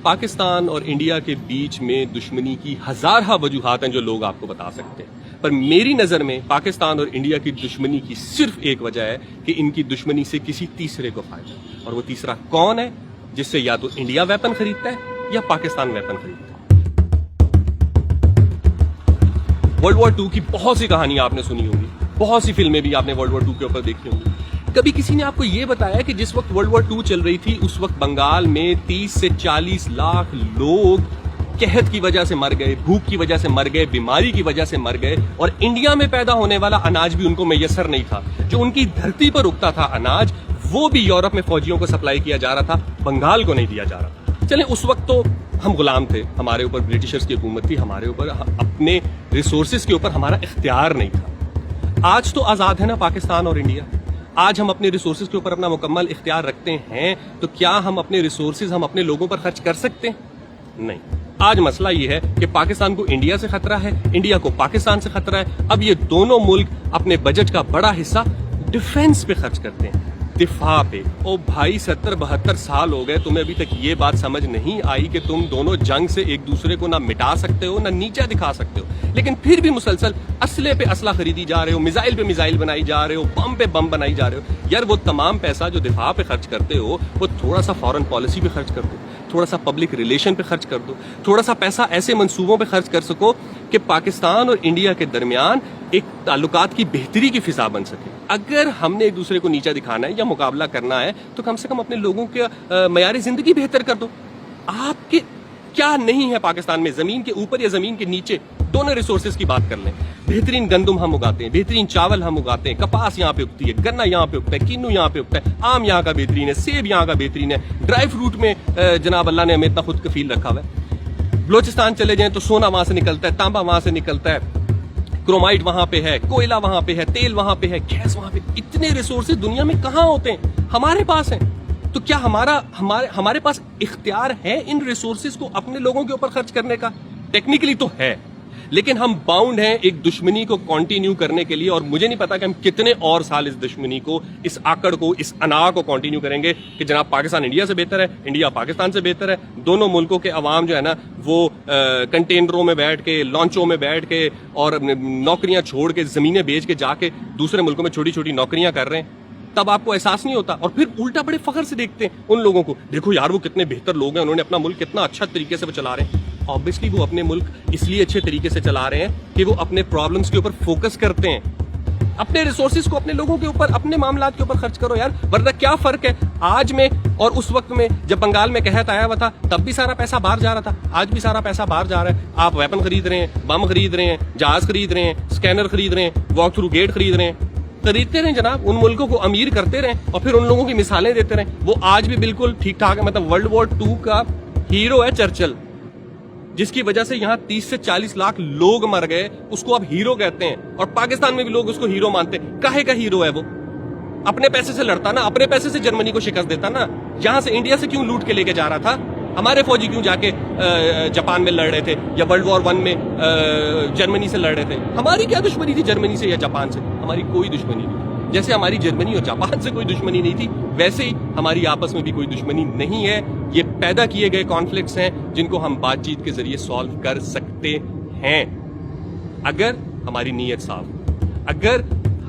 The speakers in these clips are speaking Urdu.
پاکستان اور انڈیا کے بیچ میں دشمنی کی ہزارہ وجوہات ہیں جو لوگ آپ کو بتا سکتے ہیں، پر میری نظر میں پاکستان اور انڈیا کی دشمنی کی صرف ایک وجہ ہے کہ ان کی دشمنی سے کسی تیسرے کو فائدہ ہے، اور وہ تیسرا کون ہے؟ جس سے یا تو انڈیا ویپن خریدتا ہے یا پاکستان ویپن خریدتا ہے۔ ورلڈ وار 2 کی بہت سی کہانیاں آپ نے سنی ہوں گی، بہت سی فلمیں بھی آپ نے ورلڈ وار 2 کے اوپر دیکھی ہوں گی۔ کبھی کسی نے آپ کو یہ بتایا کہ جس وقت ورلڈ وار 2 چل رہی تھی اس وقت بنگال میں 30 سے 40 لاکھ لوگ قحط کی وجہ سے مر گئے، بھوک کی وجہ سے مر گئے، بیماری کی وجہ سے مر گئے، اور انڈیا میں پیدا ہونے والا اناج بھی ان کو میسر نہیں تھا؟ جو ان کی دھرتی پر اگتا تھا اناج، وہ بھی یورپ میں فوجیوں کو سپلائی کیا جا رہا تھا، بنگال کو نہیں دیا جا رہا تھا۔ چلیں اس وقت تو ہم غلام تھے، ہمارے اوپر برٹشرز کی حکومت تھی، ہمارے اوپر اپنے ریسورسز کے اوپر ہمارا اختیار نہیں تھا۔ آج تو آزاد ہے نا پاکستان اور انڈیا، آج ہم اپنے ریسورسز کے اوپر اپنا مکمل اختیار رکھتے ہیں، تو کیا ہم اپنے ریسورسز ہم اپنے لوگوں پر خرچ کر سکتے ہیں؟ نہیں۔ آج مسئلہ یہ ہے کہ پاکستان کو انڈیا سے خطرہ ہے، انڈیا کو پاکستان سے خطرہ ہے۔ اب یہ دونوں ملک اپنے بجٹ کا بڑا حصہ ڈیفنس پہ خرچ کرتے ہیں، دفاع پہ۔ او بھائی 70-72 سال ہو گئے، تمہیں ابھی تک یہ بات سمجھ نہیں آئی کہ تم دونوں جنگ سے ایک دوسرے کو نہ مٹا سکتے ہو نہ نیچا دکھا سکتے ہو، لیکن پھر بھی مسلسل اسلحے پہ اسلحہ خریدی جا رہے ہو، میزائل پہ میزائل بنائی جا رہے ہو، بم پہ بم بنائی جا رہے ہو۔ یار وہ تمام پیسہ جو دفاع پہ خرچ کرتے ہو وہ تھوڑا سا فارن پالیسی پہ خرچ کر دو، تھوڑا سا پبلک ریلیشن پہ خرچ کر دو، تھوڑا سا پیسہ ایسے منصوبوں پہ خرچ کر سکو کہ پاکستان اور انڈیا کے درمیان ایک تعلقات کی بہتری کی فضا بن سکے۔ اگر ہم نے ایک دوسرے کو نیچا دکھانا ہے یا مقابلہ کرنا ہے تو کم سے کم اپنے لوگوں کے معیار زندگی بہتر کر دو۔ آپ کے کیا نہیں ہے پاکستان میں؟ زمین کے اوپر یا زمین کے نیچے دونوں ریسورسز کی بات کر لیں۔ بہترین گندم ہم اگاتے ہیں، بہترین چاول ہم اگاتے ہیں، کپاس یہاں پہ اگتی ہے، گنا یہاں پہ اگتا ہے، کینو یہاں پہ اگتا ہے، آم یہاں کا بہترین ہے، سیب یہاں کا بہترین ہے، ڈرائی فروٹ میں جناب اللہ نے ہمیں اتنا خود کفیل رکھا ہوا ہے۔ بلوچستان چلے جائیں تو سونا وہاں سے نکلتا ہے، تانبا وہاں سے نکلتا ہے، کرومائٹ وہاں پہ ہے، کوئلہ وہاں پہ ہے، تیل وہاں پہ ہے، گیس وہاں پہ۔ اتنے ریسورسز دنیا میں کہاں ہوتے ہیں؟ ہمارے پاس ہیں۔ تو کیا ہمارے پاس اختیار ہے ان ریسورسز کو اپنے لوگوں کے اوپر خرچ کرنے کا؟ ٹیکنیکلی تو ہے، لیکن ہم باؤنڈ ہیں ایک دشمنی کو کنٹینیو کرنے کے لیے، اور مجھے نہیں پتا کہ ہم کتنے اور سال اس دشمنی کو، اس آکڑ کو، اس انا کو کنٹینیو کریں گے کہ جناب پاکستان انڈیا سے بہتر ہے، انڈیا پاکستان سے بہتر ہے۔ دونوں ملکوں کے عوام جو ہے نا وہ کنٹینروں میں بیٹھ کے، لانچوں میں بیٹھ کے اور نوکریاں چھوڑ کے، زمینیں بیچ کے جا کے دوسرے ملکوں میں چھوٹی چھوٹی نوکریاں کر رہے ہیں۔ تب آپ کو احساس نہیں ہوتا، اور پھر الٹا بڑے فخر سے دیکھتے ہیں ان لوگوں کو، دیکھو یار وہ کتنے بہتر لوگ ہیں، انہوں نے اپنا ملک کتنا اچھا طریقے سے چلا رہے ہیں۔ آبویسلی وہ اپنے ملک اس لیے اچھے طریقے سے چلا رہے ہیں کہ وہ اپنے پرابلمز کے اوپر فوکس کرتے ہیں۔ اپنے ریسورسز کو اپنے لوگوں کے اوپر، اپنے معاملات کے اوپر خرچ کرو یار، ورنہ کیا فرق ہے آج میں اور اس وقت میں؟ جب بنگال میں قحط آیا ہوا تھا تب بھی سارا پیسہ باہر جا رہا تھا، آج بھی سارا پیسہ باہر جا رہا ہے۔ آپ ویپن خرید رہے ہیں، بم خرید رہے ہیں، جہاز خرید رہے ہیں، اسکینر خرید رہے ہیں، واک تھرو گیٹ خرید رہے ہیں۔ خریدتے رہیں جناب، ان ملکوں کو امیر کرتے رہیں اور پھر ان لوگوں کی مثالیں دیتے رہیں۔ وہ آج بھی بالکل ٹھیک ٹھاک ہے۔ مطلب ورلڈ وار 2 کا ہیرو ہے چرچل، جس کی وجہ سے یہاں 30 سے 40 لاکھ لوگ مر گئے، اس کو اب ہیرو کہتے ہیں، اور پاکستان میں بھی لوگ اس کو ہیرو مانتے ہیں۔ کاہے کا ہیرو ہے وہ؟ اپنے پیسے سے لڑتا نا، اپنے پیسے سے جرمنی کو شکست دیتا نا۔ یہاں سے انڈیا سے کیوں لوٹ کے لے کے جا رہا تھا؟ ہمارے فوجی کیوں جا کے جاپان میں لڑ رہے تھے یا ورلڈ وار 1 میں جرمنی سے لڑ رہے تھے؟ ہماری کیا دشمنی تھی جرمنی سے یا جاپان سے؟ ہماری کوئی دشمنی نہیں۔ جیسے ہماری جرمنی اور جاپان سے کوئی دشمنی نہیں تھی، ویسے ہی ہماری آپس میں بھی کوئی دشمنی نہیں ہے۔ یہ پیدا کیے گئے کانفلکٹس ہیں جن کو ہم بات چیت کے ذریعے سالو کر سکتے ہیں، اگر ہماری نیت صاف ہو، اگر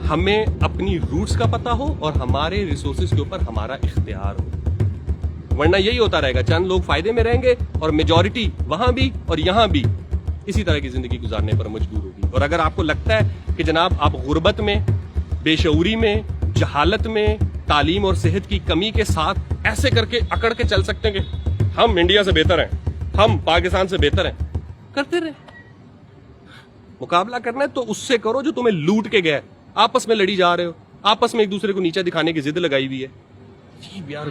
ہمیں اپنی روٹس کا پتہ ہو اور ہمارے ریسورسز کے اوپر ہمارا اختیار ہو۔ ورنہ یہی ہوتا رہے گا، چند لوگ فائدے میں رہیں گے اور میجورٹی وہاں بھی اور یہاں بھی اسی طرح کی زندگی گزارنے پر مجبور ہوگی۔ اور اگر آپ کو لگتا ہے کہ جناب آپ غربت میں، بے شعوری میں، جہالت میں، تعلیم اور صحت کی کمی کے ساتھ ایسے کر کے اکڑ کے چل سکتے ہیں کہ ہم انڈیا سے بہتر ہیں، ہم پاکستان سے بہتر ہیں، کرتے رہے۔ مقابلہ کرنا ہے تو اس سے کرو جو تمہیں لوٹ کے گئے۔ آپس میں لڑی جا رہے ہو، آپس میں ایک دوسرے کو نیچا دکھانے کی ضد لگائی ہوئی ہے۔ یار